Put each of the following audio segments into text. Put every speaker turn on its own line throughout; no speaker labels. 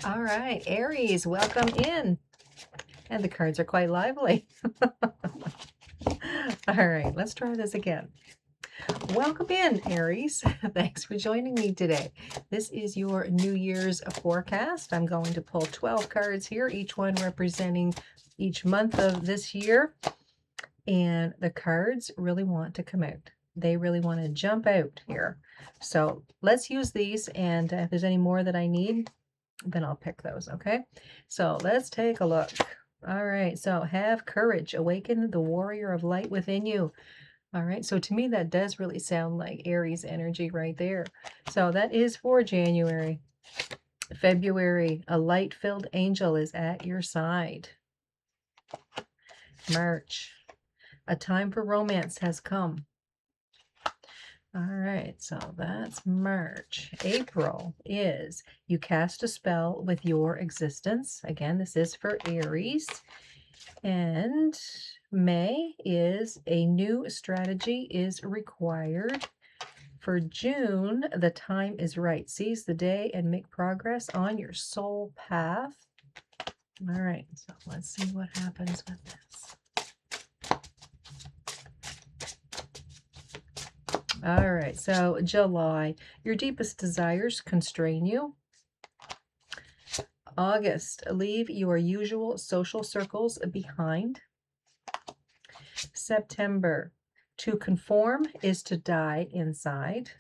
All right, Aries, welcome in. And the cards are quite lively. All right, let's try this again. Welcome in, Aries. Thanks for joining me today. This is your New Year's forecast. I'm going to pull 12 cards here, each one representing each month of this year. And the cards really want to come out. They really want to jump out here. So let's use these. And if there's any more that I need, then I'll pick those, okay? So let's take a look. All right, so have courage, awaken the warrior of light within you. All right, so to me, that does really sound like Aries energy right there. So that is for January. February, a light-filled angel is at your side. March, a time for romance has come. All right, so that's March. April is you cast a spell with your existence. Again, this is for Aries. And May is a new strategy is required. For June, the time is right. Seize the day and make progress on your soul path. All right, so let's see what happens with this. All right, so July, your deepest desires constrain you. August, leave your usual social circles behind. September, to conform is to die inside.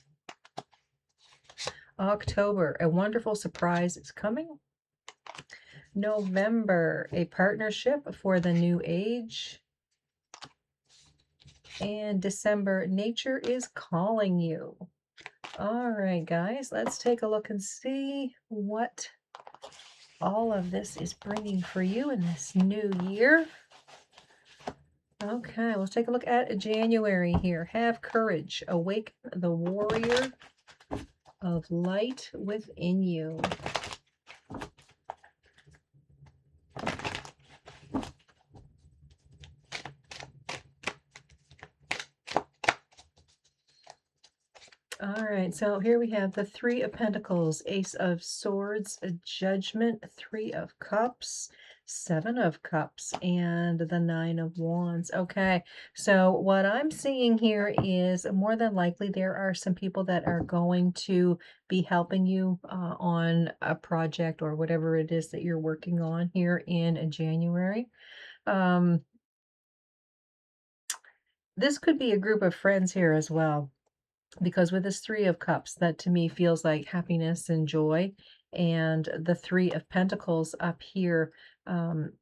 October, a wonderful surprise is coming. November, a partnership for the new age. And December, nature is calling you. All right, guys, let's take a look and see what all of this is bringing for you in this new year. Okay, let's take a look at January here. Have courage. Awaken the warrior of light within you. All right, so here we have the Three of Pentacles, Ace of Swords, Judgment, Three of Cups, Seven of Cups, and the Nine of Wands. Okay, so what I'm seeing here is more than likely there are some people that are going to be helping you on a project or whatever it is that you're working on here in January. This could be a group of friends here as well, because with this Three of Cups, that to me feels like happiness and joy. And the Three of Pentacles up here, um,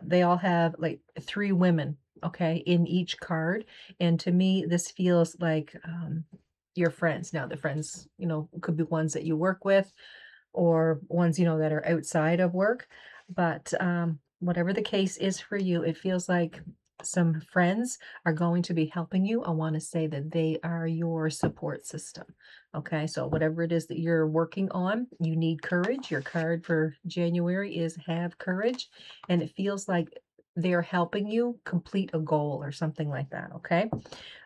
they all have like three women, okay, in each card. And to me, this feels like your friends. Now, the friends, could be ones that you work with or ones, that are outside of work. But whatever the case is for you, it feels like some friends are going to be helping you. I want to say that they are your support system. Okay, so whatever it is that you're working on, you need courage. Your card for January is have courage, and it feels like they're helping you complete a goal or something like that. Okay,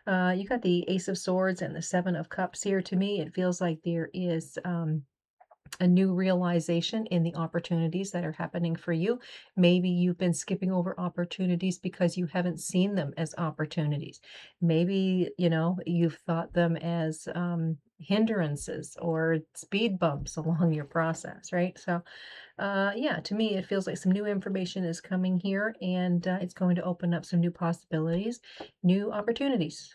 you got the Ace of Swords and the Seven of Cups here. To me, it feels like there is a new realization in the opportunities that are happening for you. Maybe you've been skipping over opportunities because you haven't seen them as opportunities. Maybe, you've thought them as hindrances or speed bumps along your process, right? So, yeah, to me, it feels like some new information is coming here and it's going to open up some new possibilities, new opportunities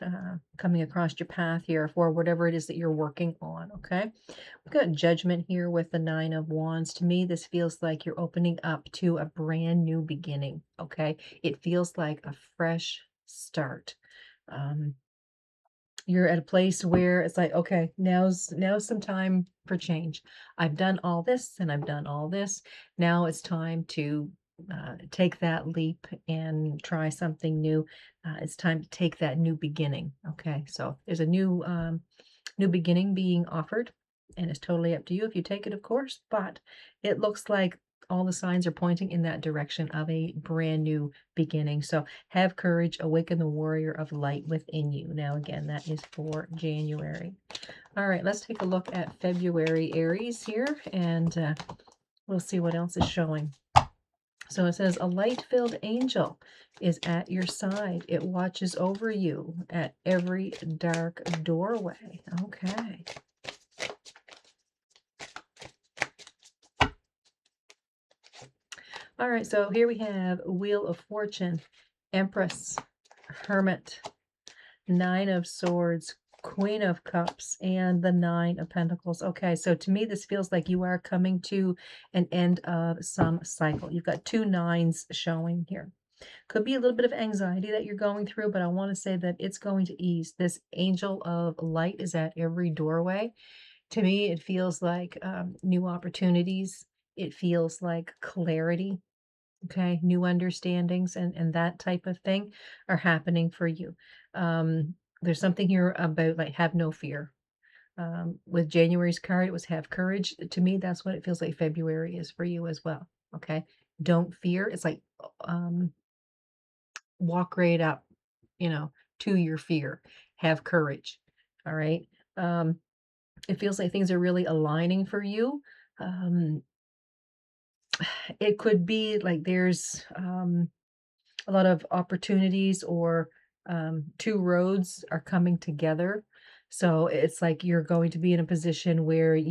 coming across your path here for whatever it is that you're working on. Okay. We've got Judgment here with the Nine of Wands. To me, this feels like you're opening up to a brand new beginning. Okay. It feels like a fresh start. Um, you're at a place where it's like, okay, now's some time for change. I've done all this and I've done all this. Now it's time to take that leap and try something new. It's time to take that new beginning. Okay, so there's a new beginning being offered, and it's totally up to you if you take it, of course. But it looks like all the signs are pointing in that direction of a brand new beginning. So have courage, awaken the warrior of light within you. Now, again, that is for January. All right, let's take a look at February, Aries here, and we'll see what else is showing. So it says, a light-filled angel is at your side. It watches over you at every dark doorway. Okay. All right, so here we have Wheel of Fortune, Empress, Hermit, Nine of Swords, Queen of Cups, and the Nine of Pentacles. Okay, so to me, this feels like you are coming to an end of some cycle. You've got two nines showing here. Could be a little bit of anxiety that you're going through, but I want to say that it's going to ease. This angel of light is at every doorway. To me, it feels like new opportunities. It feels like clarity. Okay, new understandings and that type of thing are happening for you. There's something here about like have no fear. With January's card, it was have courage. To me, that's what it feels like February is for you as well. Okay, don't fear. It's like um, walk right up, you know, to your fear. Have courage. All right. Um, it feels like things are really aligning for you. Um, it could be like there's a lot of opportunities or two roads are coming together. So it's like you're going to be in a position where um,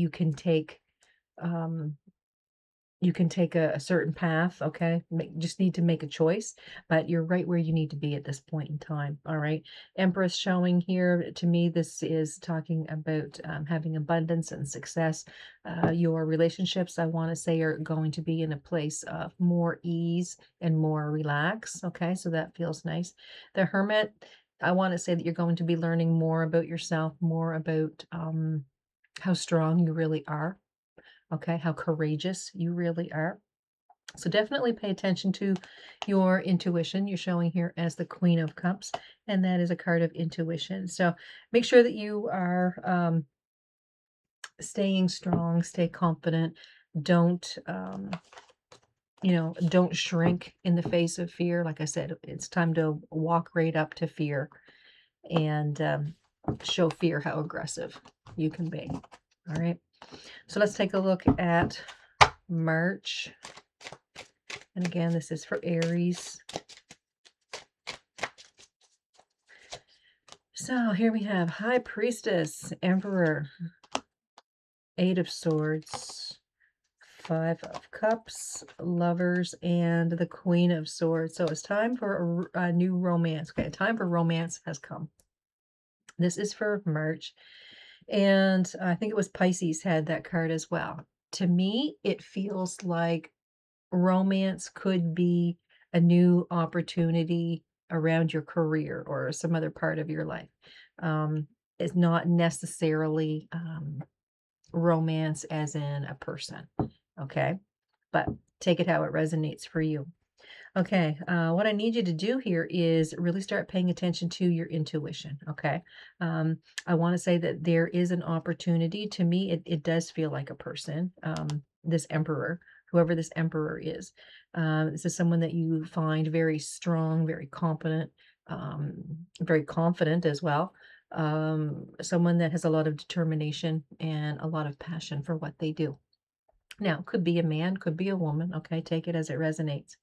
you can take a certain path, okay? Just need to make a choice, but you're right where you need to be at this point in time, all right? Empress showing here, to me, this is talking about having abundance and success. Your relationships, I want to say, are going to be in a place of more ease and more relax, okay? So that feels nice. The Hermit, I want to say that you're going to be learning more about yourself, more about how strong you really are, okay, how courageous you really are. So definitely pay attention to your intuition. You're showing here as the Queen of Cups, and that is a card of intuition. So make sure that you are staying strong, stay confident. Don't, don't shrink in the face of fear. Like I said, it's time to walk right up to fear and show fear how aggressive you can be. All right. So let's take a look at March. And again, this is for Aries. So here we have High Priestess, Emperor, Eight of Swords, Five of Cups, Lovers, and the Queen of Swords. So it's time for a new romance. Okay, time for romance has come. This is for March. And I think it was Pisces had that card as well. To me, it feels like romance could be a new opportunity around your career or some other part of your life. It's not necessarily romance as in a person, okay? But take it how it resonates for you. Okay, what I need you to do here is really start paying attention to your intuition, okay? Um, I want to say that there is an opportunity. To me, it does feel like a person, this emperor, whoever this emperor is. This is someone that you find very strong, very competent, very confident as well. Someone that has a lot of determination and a lot of passion for what they do. Now, could be a man, could be a woman, okay? Take it as it resonates.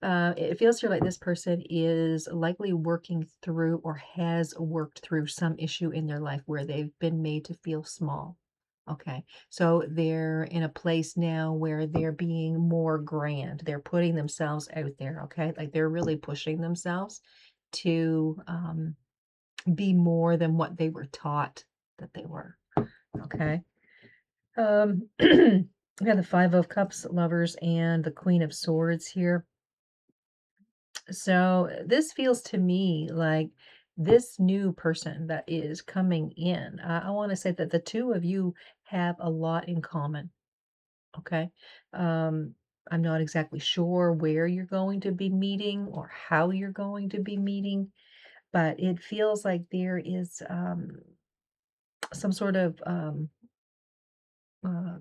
It feels here like this person is likely working through or has worked through some issue in their life where they've been made to feel small. Okay, so they're in a place now where they're being more grand. They're putting themselves out there. Okay, like they're really pushing themselves to be more than what they were taught that they were. Okay. We have the Five of Cups, Lovers, and the Queen of Swords here. So this feels to me like this new person that is coming in. I want to say that the two of you have a lot in common. Okay. Um, I'm not exactly sure where you're going to be meeting or how you're going to be meeting, but it feels like there is some sort of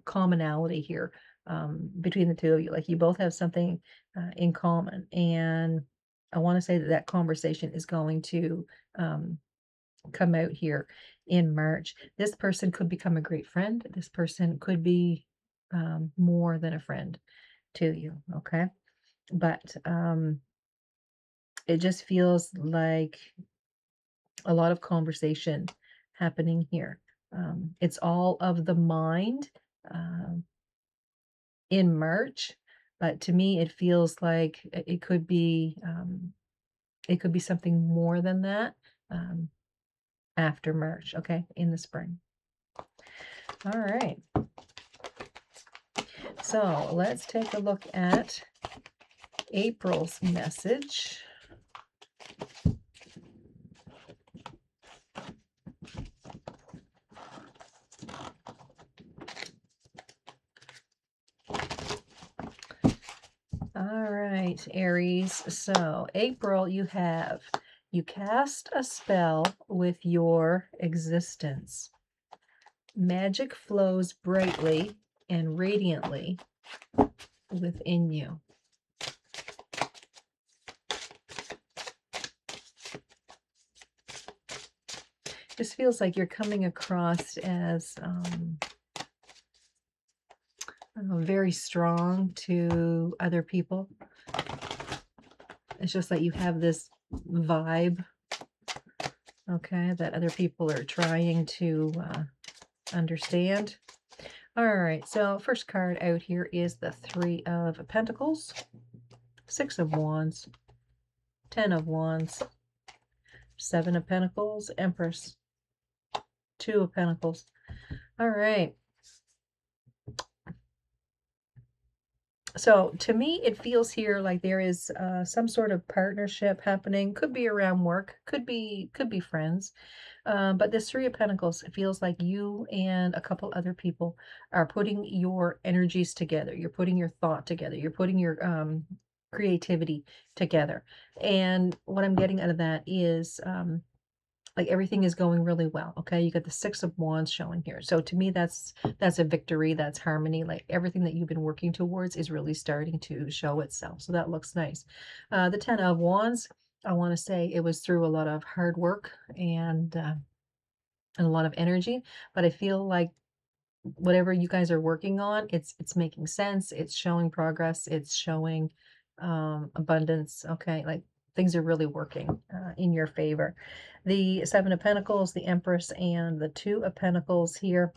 commonality here. between the two of you. Like you both have something in common. And I want to say that that conversation is going to come out here in March. This person could become a great friend. This person could be more than a friend to you. Okay. But it just feels like a lot of conversation happening here. It's all of the mind um, in March, but to me, it feels like it could be something more than that um, after March. Okay, in the spring. All right. So let's take a look at April's message. All right, Aries. So, April, you cast a spell with your existence. Magic flows brightly and radiantly within you. This feels like you're coming across as very strong to other people. It's just that you have this vibe, okay, that other people are trying to understand. All right, so first card out here is the Three of Pentacles, Six of Wands, Ten of Wands, Seven of Pentacles, Empress, Two of Pentacles. All right. So to me, it feels here like there is some sort of partnership happening. Could be around work, could be friends. But this Three of Pentacles, it feels like you and a couple other people are putting your energies together. You're putting your thought together. You're putting your creativity together. And what I'm getting out of that is like everything is going really well. Okay, you got the Six of Wands showing here. So to me, that's a victory. That's harmony. Like everything that you've been working towards is really starting to show itself. So that looks nice. The Ten of Wands, I want to say it was through a lot of hard work and a lot of energy, but I feel like whatever you guys are working on, it's making sense, it's showing progress, it's showing abundance. Okay, like things are really working in your favor. The Seven of Pentacles, the Empress, and the Two of Pentacles here,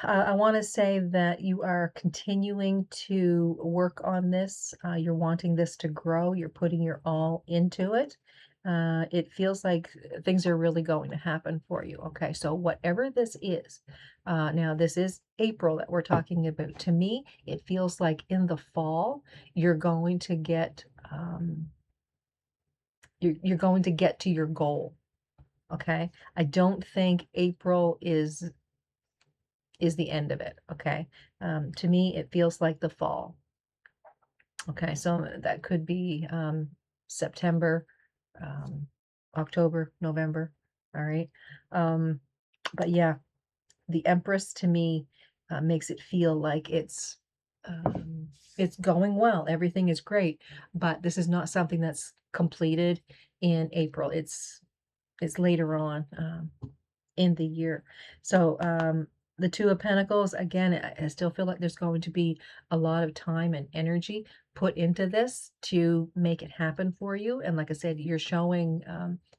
I want to say that you are continuing to work on this. You're wanting this to grow. You're putting your all into it. It feels like things are really going to happen for you. Okay, so whatever this is, now this is April that we're talking about. To me, it feels like in the fall, you're going to get, you're going to get to your goal. Okay, I don't think April is the end of it. Okay. To me, it feels like the fall. Okay. So that could be September, um, October, November. All right. But yeah, the Empress to me makes it feel like it's going well. Everything is great, but this is not something that's completed in April. It's later on. In the year. So the Two of Pentacles, again, I still feel like there's going to be a lot of time and energy put into this to make it happen for you. And like I said, you're showing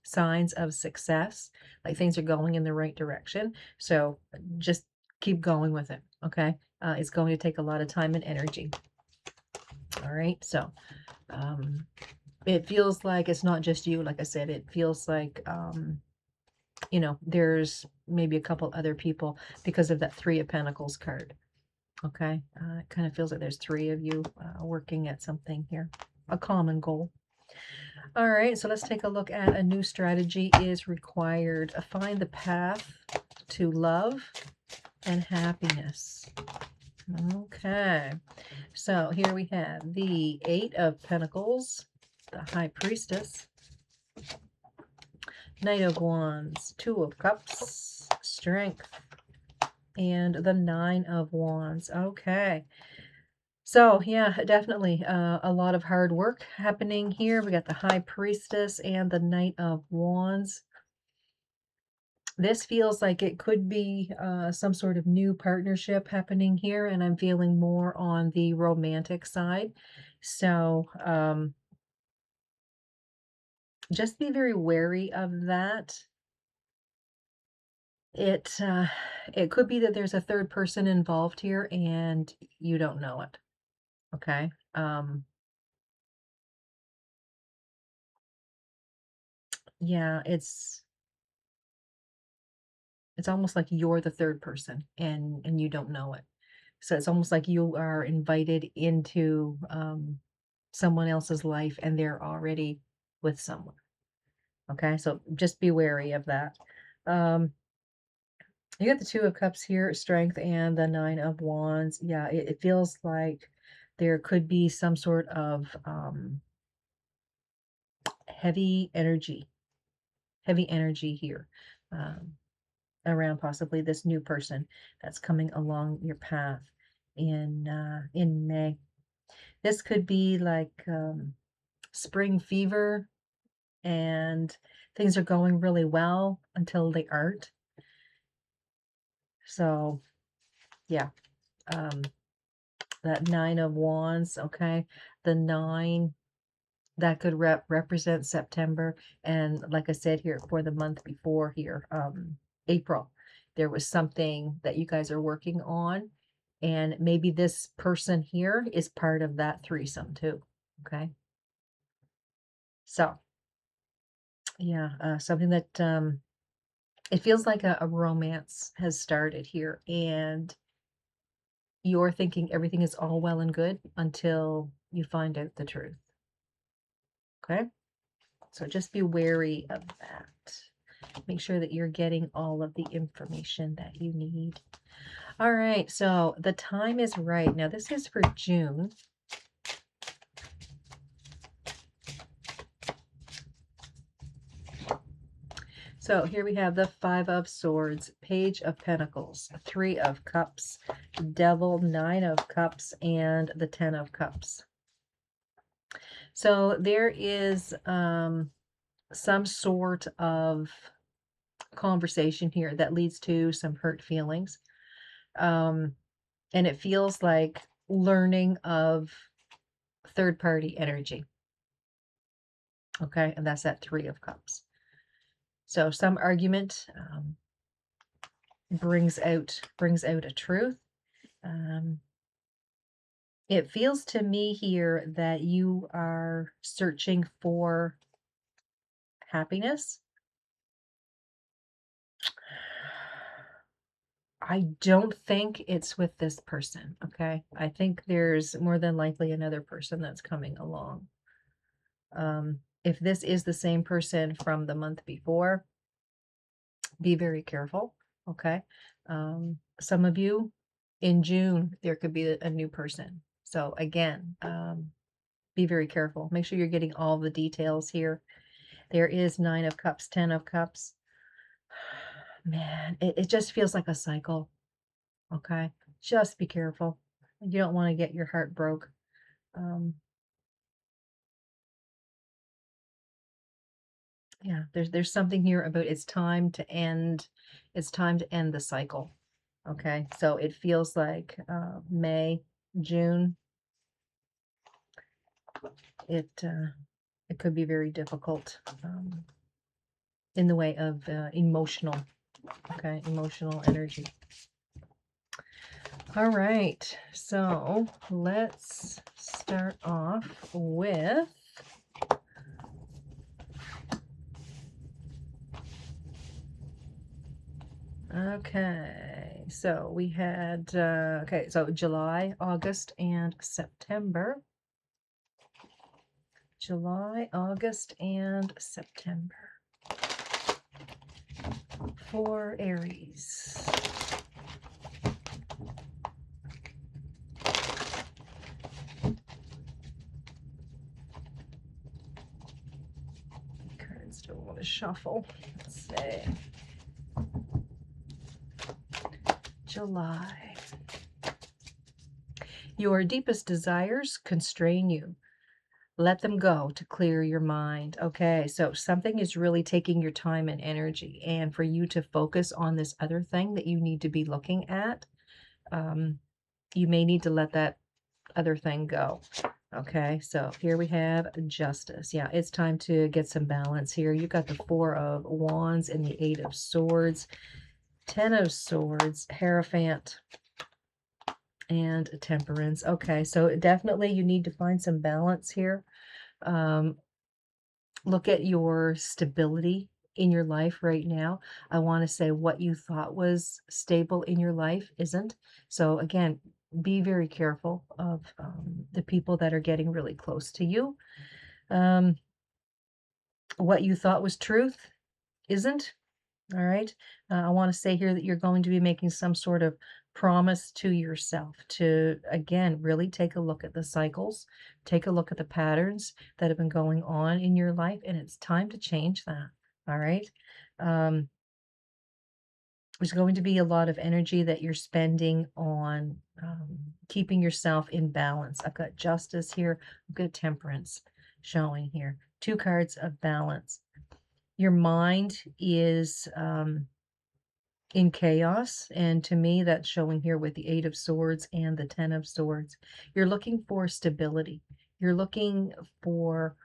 signs of success, like things are going in the right direction. So just keep going with it. Okay. It's going to take a lot of time and energy. All right. So it feels like it's not just you. Like I said, it feels like there's maybe a couple other people because of that Three of Pentacles card. Okay. It kind of feels like there's three of you working at something here, a common goal. All right, so let's take a look at a new strategy is required. Find the path to love and happiness. Okay, so here we have the Eight of Pentacles, the High Priestess, Knight of Wands, Two of Cups, Strength, and the Nine of Wands. Okay. So, yeah, definitely a lot of hard work happening here. We got the High Priestess and the Knight of Wands. This feels like it could be some sort of new partnership happening here, and I'm feeling more on the romantic side. So, just be very wary of that. It it could be that there's a third person involved here and you don't know it. Okay. Yeah, it's almost like you're the third person and you don't know it. So it's almost like you are invited into someone else's life and they're already with someone. Okay, so just be wary of that. Um, you got the Two of Cups here, Strength, and the Nine of Wands. Yeah, it feels like there could be some sort of heavy energy, heavy energy here um, around possibly this new person that's coming along your path in May. This could be like spring fever, and things are going really well until they aren't. So yeah, um, that Nine of Wands. Okay, the nine that could represent September, and like I said here for the month before here, April, there was something that you guys are working on, and maybe this person here is part of that threesome too. Okay, so yeah, something that it feels like a romance has started here, and you're thinking everything is all well and good until you find out the truth. Okay, so just be wary of that. Make sure that you're getting all of the information that you need. All right, so the time is right. Now, this is for June. So here we have the Five of Swords, Page of Pentacles, Three of Cups, Devil, Nine of Cups, and the Ten of Cups. So there is some sort of conversation here that leads to some hurt feelings. And it feels like learning of third party energy. Okay, and that's that Three of Cups. So some argument brings out a truth. It feels to me here that you are searching for happiness. I don't think it's with this person, okay? I think there's more than likely another person that's coming along. If this is the same person from the month before, be very careful, okay? Some of you in June, there could be a new person. So again, be very careful. Make sure you're getting all the details here. There is Nine of Cups, Ten of Cups. Man, it just feels like a cycle, okay? Just be careful. You don't want to get your heart broke. Um, yeah, there's something here about it's time to end the cycle. Okay, so it feels like May, June, it could be very difficult in the way of emotional, okay, emotional energy. All right, so let's start off with okay, so we had okay, so July, August, and September. July, August, and September for Aries. Cards don't want to shuffle. Let's see. July. Your deepest desires constrain you. Let them go to clear your mind. Okay, so something is really taking your time and energy, and for you to focus on this other thing that you need to be looking at, um, you may need to let that other thing go. Okay, so here we have justice. Yeah, it's time to get some balance here. You got the Four of Wands and the Eight of Swords, Ten of Swords, Hierophant, and Temperance. Okay, so definitely you need to find some balance here. Um, look at your stability in your life right now. I want to say what you thought was stable in your life isn't. So again, be very careful of the people that are getting really close to you. Um, what you thought was truth isn't. All right. I want to say here that you're going to be making some sort of promise to yourself to, again, really take a look at the cycles, take a look at the patterns that have been going on in your life, and it's time to change that. All right. Um, there's going to be a lot of energy that you're spending on keeping yourself in balance. I've got justice here, I've got temperance showing here. Two cards of balance. Your mind is in chaos. And to me, that's showing here with the Eight of Swords and the Ten of Swords. You're looking for stability. You're looking for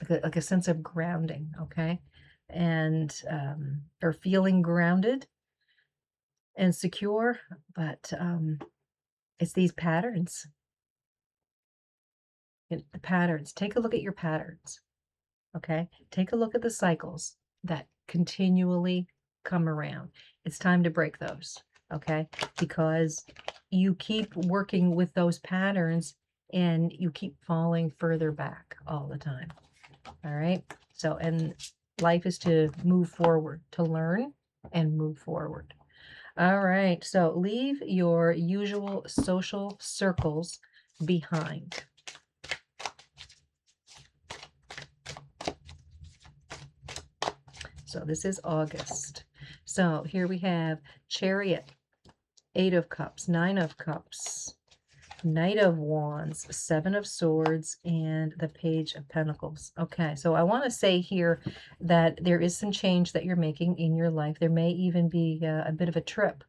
like a sense of grounding, okay? And or feeling grounded and secure, but it's these patterns. The patterns. Take a look at your patterns. Okay, take a look at the cycles that continually come around. It's time to break those, okay? Because you keep working with those patterns and you keep falling further back all the time. All right. So, and life is to move forward, to learn and move forward. All right. So, leave your usual social circles behind. So this is August. So here we have Chariot, Eight of Cups, Nine of Cups, Knight of Wands, Seven of Swords, and the Page of Pentacles. Okay, so I want to say here that there is some change that you're making in your life. There may even be a bit of a trip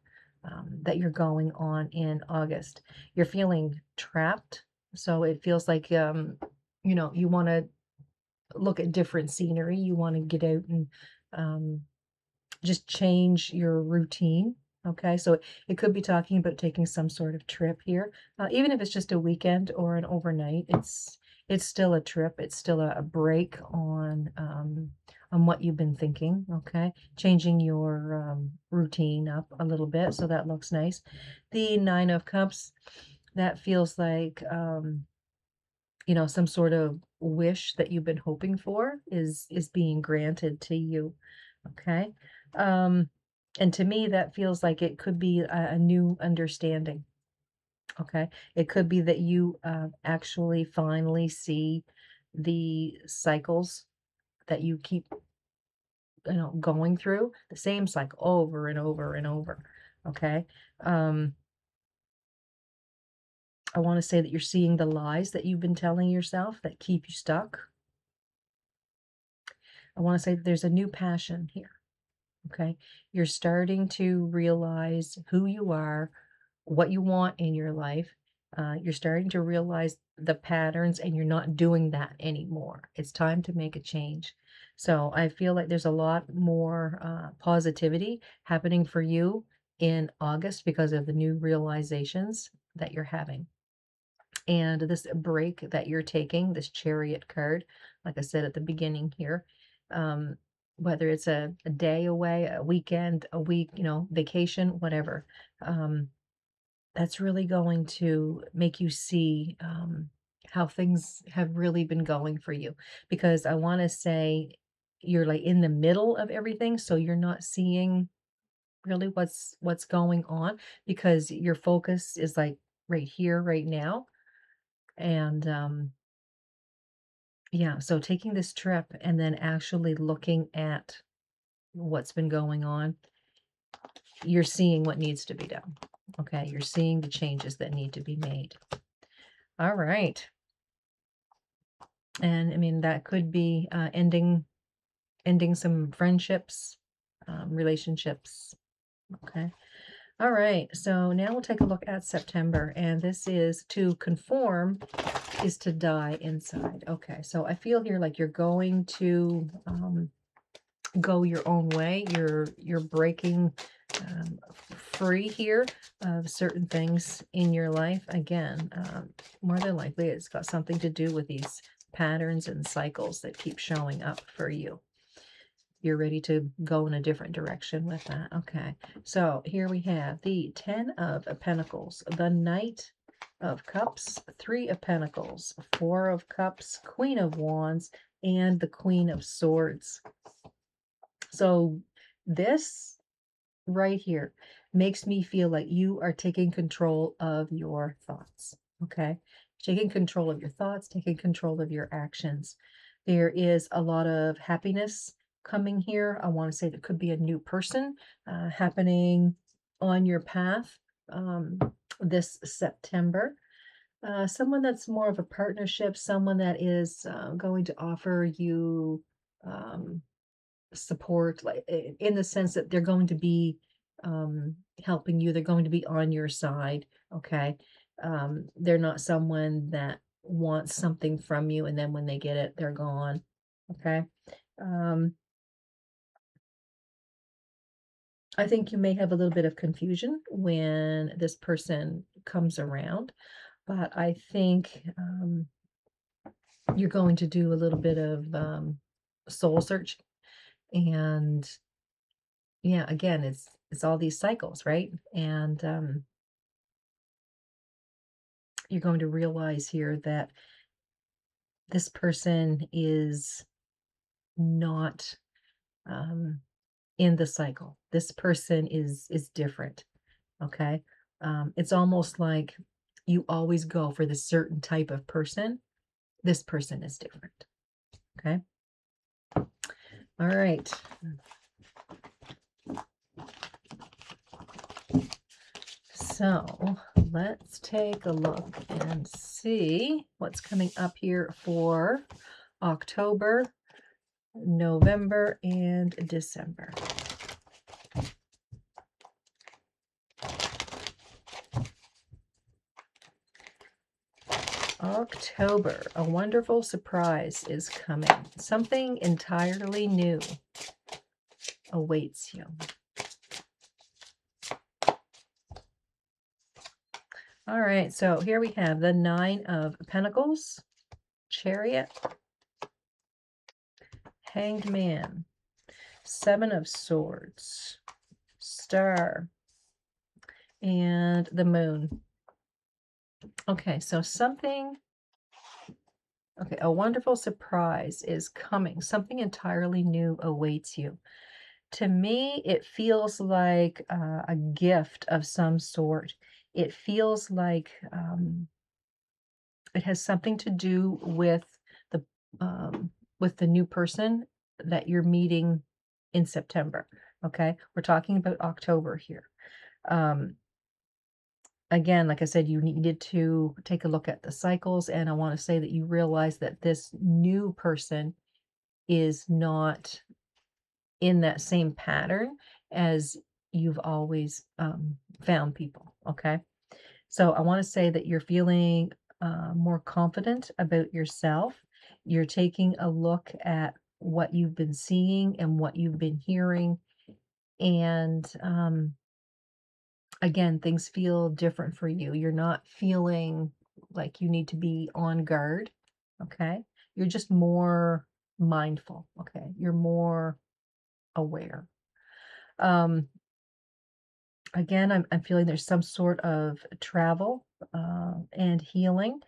that you're going on in August. You're feeling trapped, so it feels like, you want to look at different scenery. You want to get out and um, just change your routine. Okay, so it could be talking about taking some sort of trip here, even if it's just a weekend or an overnight. It's still a trip. It's still a break on what you've been thinking. Okay, changing your routine up a little bit, so that looks nice. The Nine of Cups, that feels like some sort of wish that you've been hoping for is being granted to you. Okay. And to me, that feels like it could be a new understanding. Okay. It could be that you actually finally see the cycles that you keep, going through the same cycle over and over and over. Okay. Um, I want to say that you're seeing the lies that you've been telling yourself that keep you stuck. I want to say that there's a new passion here. Okay. You're starting to realize who you are, what you want in your life. You're starting to realize the patterns and you're not doing that anymore. It's time to make a change. So I feel like there's a lot more positivity happening for you in August because of the new realizations that you're having. And this break that you're taking, this Chariot card, like I said at the beginning here, um, whether it's a day away, a weekend, a week, vacation, whatever, that's really going to make you see how things have really been going for you. Because I want to say you're like in the middle of everything, so you're not seeing really what's going on because your focus is like right here, right now. And yeah, so taking this trip and then actually looking at what's been going on, you're seeing what needs to be done. Okay, you're seeing the changes that need to be made. All right. And I mean, that could be ending some friendships, relationships. Okay. All right. So now we'll take a look at September, and this is to conform is to die inside. Okay. So I feel here like you're going to go your own way. You're breaking free here of certain things in your life. Again, more than likely, it's got something to do with these patterns and cycles that keep showing up for you. You're ready to go in a different direction with that. Okay. So here we have the 10 of Pentacles, the Knight of Cups, 3 of Pentacles, 4 of Cups, Queen of Wands, and the Queen of Swords. So this right here makes me feel like you are taking control of your thoughts. Okay. Taking control of your thoughts, taking control of your actions. There is a lot of happiness coming here. I want to say there could be a new person happening on your path this September. Someone that's more of a partnership, someone that is going to offer you um, support, like in the sense that they're going to be helping you, they're going to be on your side. Okay. They're not someone that wants something from you and then when they get it, they're gone. Okay. um I think you may have a little bit of confusion when this person comes around, but I think you're going to do a little bit of soul search. And yeah, again, it's all these cycles, right? And you're going to realize here that this person is not um, in the cycle. This person is different. Okay. It's almost like you always go for this certain type of person. This person is different. Okay. All right. So let's take a look and see what's coming up here for October, November, and December. October, a wonderful surprise is coming. Something entirely new awaits you. All right, so here we have the 9 of Pentacles, Chariot, Hanged Man, 7 of Swords, Star, and the Moon. Okay, so a wonderful surprise is coming. Something entirely new awaits you. To me, it feels like a gift of some sort. It feels like it has something to do the with the new person that you're meeting in September. Okay, we're talking about October here. Um, Again, like I said, you needed to take a look at the cycles, and I want to say that you realize that this new person is not in that same pattern as you've always found people. Okay. So I want to say that you're feeling more confident about yourself. You're taking a look at what you've been seeing and what you've been hearing. And again, things feel different for you. You're not feeling like you need to be on guard. Okay. You're just more mindful. Okay. You're more aware. Um, Again, I'm feeling there's some sort of travel and healing.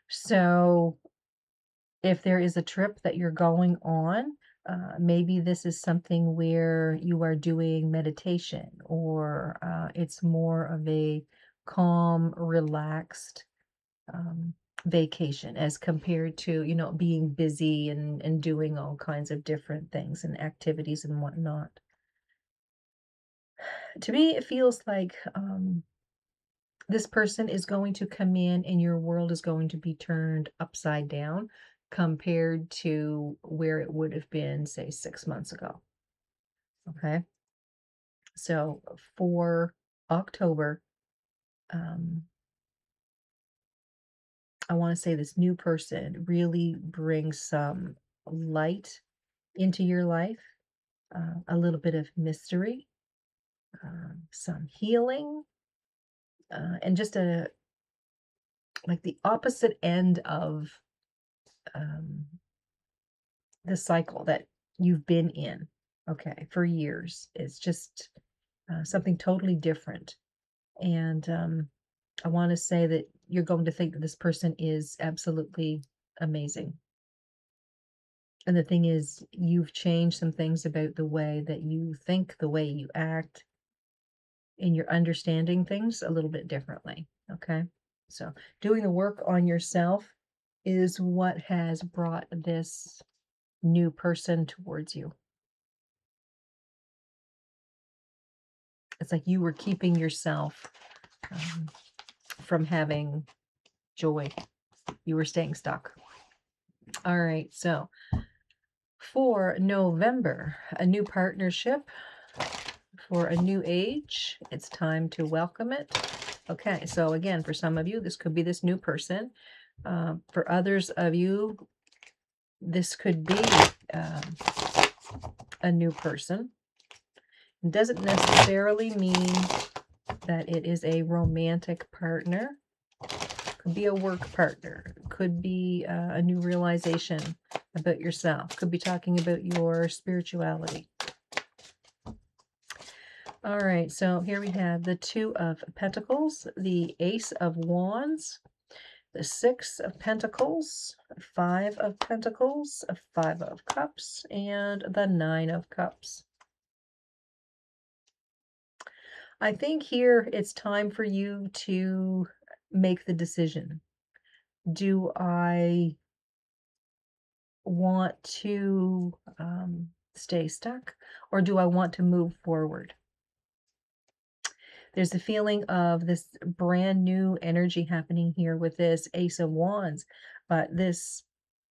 So if there is a trip that you're going on, maybe this is something where you are doing meditation, or it's more of a calm, relaxed um, vacation as compared to, being busy and doing all kinds of different things and activities and whatnot. To me, it feels like this person is going to come in and your world is going to be turned upside down compared to where it would have been, say, 6 months ago. Okay. So for October, um, I want to say this new person really brings some light into your life, a little bit of mystery, some healing, and just a like the opposite end of um, the cycle that you've been in, okay, for years. It's just something totally different. And I want to say that you're going to think that this person is absolutely amazing. And the thing is, you've changed some things about the way that you think, the way you act, and you're understanding things a little bit differently. Okay. So, doing the work on yourself is what has brought this new person towards you. It's like you were keeping yourself um, from having joy. You were staying stuck. All right. So, for November, a new partnership for a new age. It's time to welcome it. Okay, so again, for some of you, this could be this new person. For others of you, this could be um, a new person. It doesn't necessarily mean that it is a romantic partner. Could be a work partner. Could be a new realization about yourself. Could be talking about your spirituality. All right, so here we have the Two of Pentacles, the Ace of Wands, the Six of Pentacles, Five of Pentacles, a Five of Cups, and the Nine of Cups. I think here it's time for you to make the decision. Do I want to stay stuck, or do I want to move forward? There's a feeling of this brand new energy happening here with this Ace of Wands, but this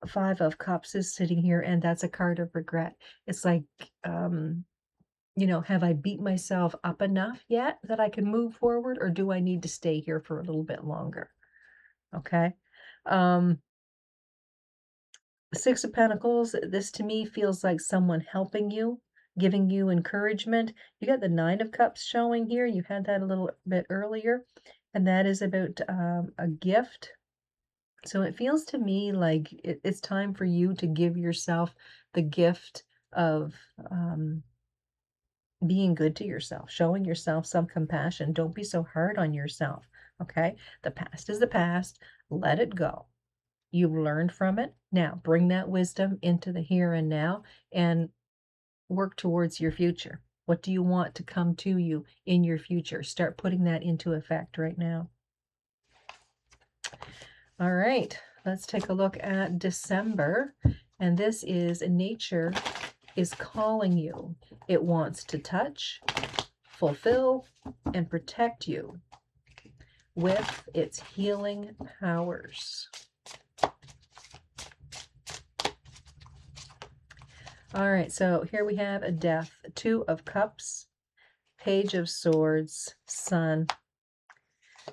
Five of Cups is sitting here, and that's a card of regret. It's like, have I beat myself up enough yet that I can move forward, or do I need to stay here for a little bit longer? Okay. Um, Six of Pentacles, this to me feels like someone helping you, giving you encouragement. You got the Nine of Cups showing here. You had that a little bit earlier, and that is about a gift. So it feels to me like it's time for you to give yourself the gift of being good to yourself, showing yourself some compassion. Don't be so hard on yourself. Okay. The past is the past. Let it go. You've learned from it. Now bring that wisdom into the here and now and work towards your future. What do you want to come to you in your future? Start putting that into effect right now. All right, let's take a look at December. And this is nature is calling you. It wants to touch, fulfill, and protect you with its healing powers. All right, so here we have a Death, Two of Cups, Page of Swords, Sun,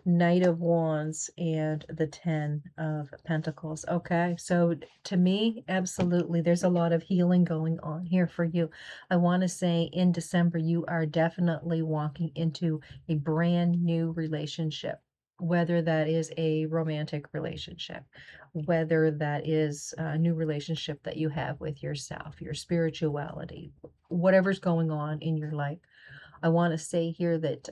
Knight of Wands, and the Ten of Pentacles. Okay, so to me, absolutely, there's a lot of healing going on here for you. I want to say in December, you are definitely walking into a brand new relationship, whether that is a romantic relationship, whether that is a new relationship that you have with yourself, your spirituality, whatever's going on in your life. I want to say here that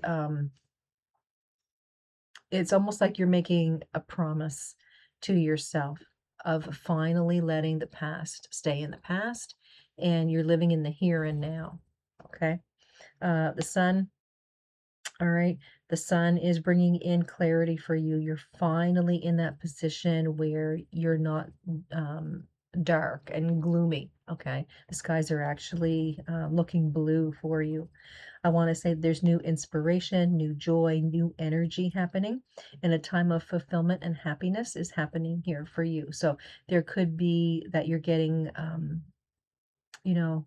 it's almost like you're making a promise to yourself of finally letting the past stay in the past and you're living in the here and now. Okay. The sun, all right. The sun is bringing in clarity for you. You're finally in that position where you're not um, dark and gloomy. Okay. The skies are actually looking blue for you. I want to say there's new inspiration, new joy, new energy happening, and a time of fulfillment and happiness is happening here for you. So there could be that you're getting, you know,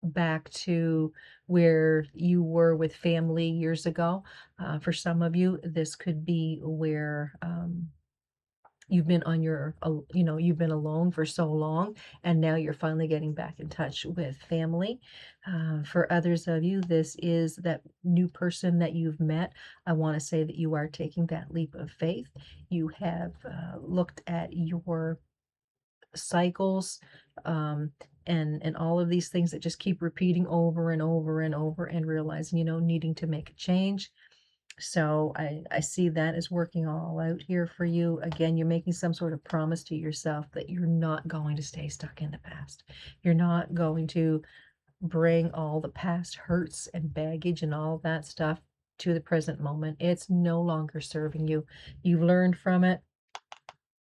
back to where you were with family years ago. For some of you, this could be where you've been on you've been alone for so long, and now you're finally getting back in touch with family. For others of you, this is that new person that you've met. I want to say that you are taking that leap of faith. You have looked at your cycles, um, and all of these things that just keep repeating over and over and over, and realizing, needing to make a change. So I see that as working all out here for you. Again, you're making some sort of promise to yourself that you're not going to stay stuck in the past. You're not going to bring all the past hurts and baggage and all that stuff to the present moment. It's no longer serving you. You've learned from it.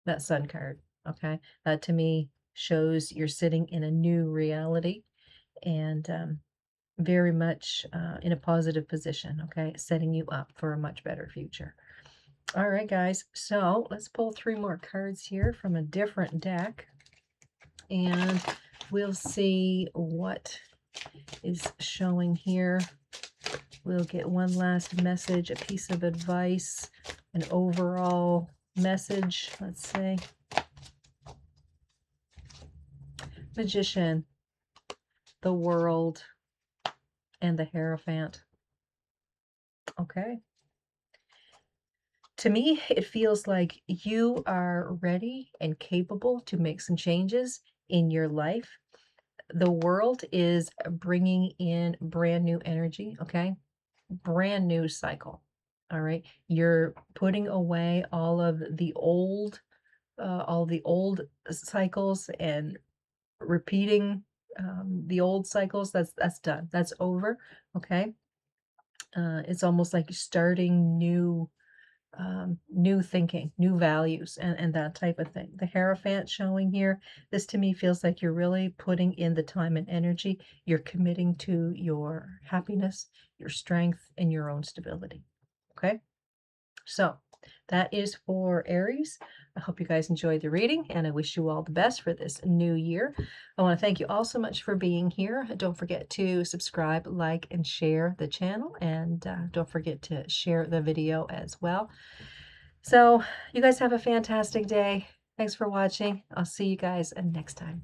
That sun card, okay? That to me shows you're sitting in a new reality, and very much in a positive position, okay? Setting you up for a much better future. All right, guys. So let's pull three more cards here from a different deck, and we'll see what is showing here. We'll get one last message, a piece of advice, an overall message, let's say. Magician, the World, and the Hierophant. Okay. To me, it feels like you are ready and capable to make some changes in your life. The World is bringing in brand new energy, okay? Brand new cycle. All right. You're putting away all the old cycles, and repeating the old cycles. That's done. That's over. Okay. It's almost like starting new thinking, new values, and that type of thing. The Hierophant showing here, this to me feels like you're really putting in the time and energy. You're committing to your happiness, your strength, and your own stability. Okay. So that is for Aries. I hope you guys enjoyed the reading, and I wish you all the best for this new year. I want to thank you all so much for being here. Don't forget to subscribe, like, and share the channel, and don't forget to share the video as well. So you guys have a fantastic day. Thanks for watching. I'll see you guys next time.